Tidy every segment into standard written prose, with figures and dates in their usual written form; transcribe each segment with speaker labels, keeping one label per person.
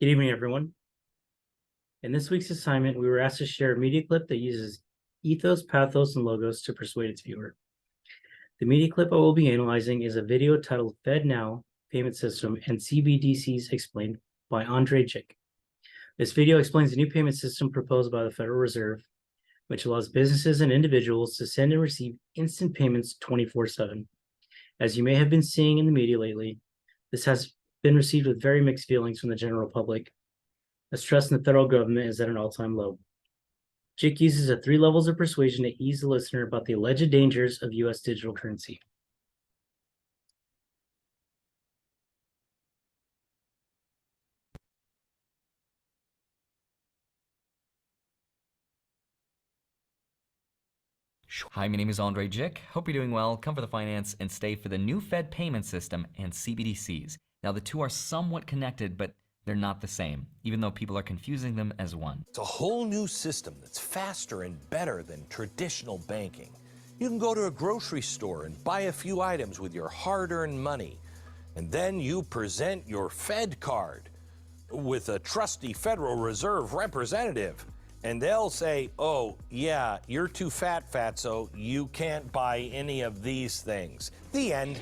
Speaker 1: Good evening, everyone. In this week's assignment, we were asked to share a media clip that uses Ethos, Pathos, and Logos to persuade its viewer. The media clip I will be analyzing is a video titled FedNow Payment System and CBDCs Explained by Andre Jick. This video explains the new payment system proposed by the Federal Reserve, which allows businesses and individuals to send and receive instant payments 24/7. As you may have been seeing in the media lately, this has been received with very mixed feelings from the general public, as trust in the federal government is at an all-time low. Jick uses 3 levels of persuasion to ease the listener about the alleged dangers of U.S. digital currency.
Speaker 2: Hi, my name is Andre Jick. Hope you're doing well. Come for the finance and stay for the new Fed payment system and CBDCs. Now, the two are somewhat connected, but they're not the same, even though people are confusing them as one.
Speaker 3: It's a whole new system that's faster and better than traditional banking. You can go to a grocery store and buy a few items with your hard-earned money, and then you present your Fed card with a trusty Federal Reserve representative. And they'll say, oh, yeah, you're too fat, fatso. You can't buy any of these things. The end.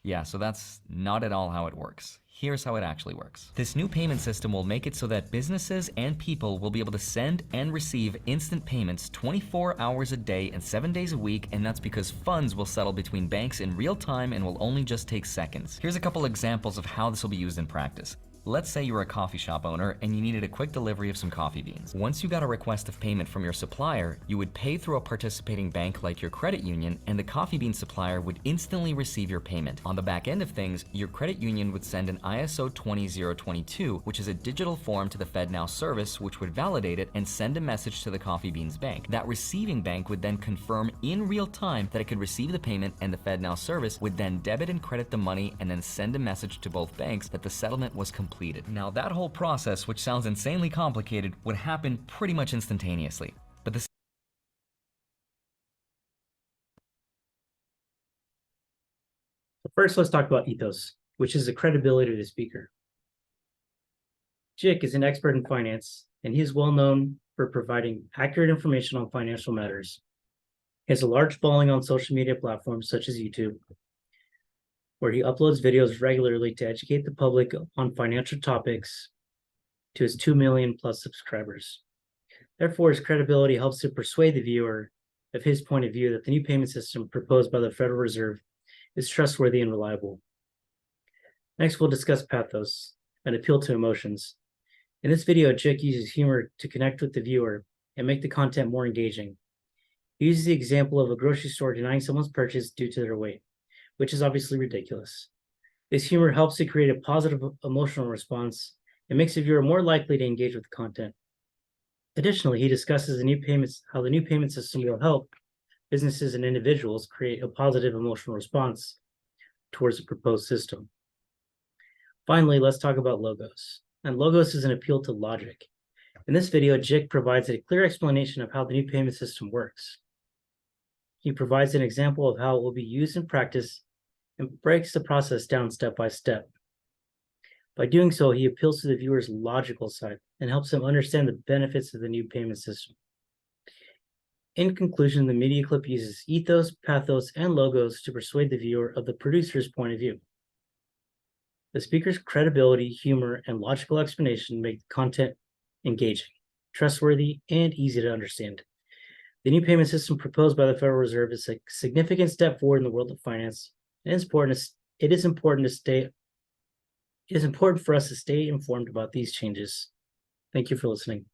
Speaker 2: Yeah, so that's not at all how it works. Here's how it actually works. This new payment system will make it so that businesses and people will be able to send and receive instant payments 24 hours a day and 7 days a week, and that's because funds will settle between banks in real time and will only just take seconds. Here's a couple examples of how this will be used in practice. Let's say you're a coffee shop owner and you needed a quick delivery of some coffee beans. Once you got a request of payment from your supplier, you would pay through a participating bank like your credit union, and the coffee bean supplier would instantly receive your payment. On the back end of things, your credit union would send an ISO 20022, which is a digital form to the FedNow service, which would validate it and send a message to the coffee beans bank. That receiving bank would then confirm in real time that it could receive the payment, and the FedNow service would then debit and credit the money and then send a message to both banks that the settlement was completed. Now, that whole process, which sounds insanely complicated, would happen pretty much instantaneously. But this
Speaker 1: First, let's talk about Ethos, which is the credibility of the speaker. Jick is an expert in finance, and he is well known for providing accurate information on financial matters. He has a large following on social media platforms such as YouTube, where he uploads videos regularly to educate the public on financial topics to his 2 million plus subscribers. Therefore, his credibility helps to persuade the viewer of his point of view that the new payment system proposed by the Federal Reserve is trustworthy and reliable. Next, we'll discuss Pathos, an appeal to emotions. In this video, Jick uses humor to connect with the viewer and make the content more engaging. He uses the example of a grocery store denying someone's purchase due to their weight, which is obviously ridiculous. This humor helps to create a positive emotional response and makes the viewer more likely to engage with the content. Additionally, he discusses how the new payment system will help businesses and individuals create a positive emotional response towards the proposed system. Finally, let's talk about Logos. And Logos is an appeal to logic. In this video, Jick provides a clear explanation of how the new payment system works. He provides an example of how it will be used in practice and breaks the process down step by step. By doing so, he appeals to the viewer's logical side and helps them understand the benefits of the new payment system. In conclusion, the media clip uses Ethos, Pathos, and Logos to persuade the viewer of the producer's point of view. The speaker's credibility, humor, and logical explanation make the content engaging, trustworthy, and easy to understand. The new payment system proposed by the Federal Reserve is a significant step forward in the world of finance, and it is important for us to stay informed about these changes. Thank you for listening.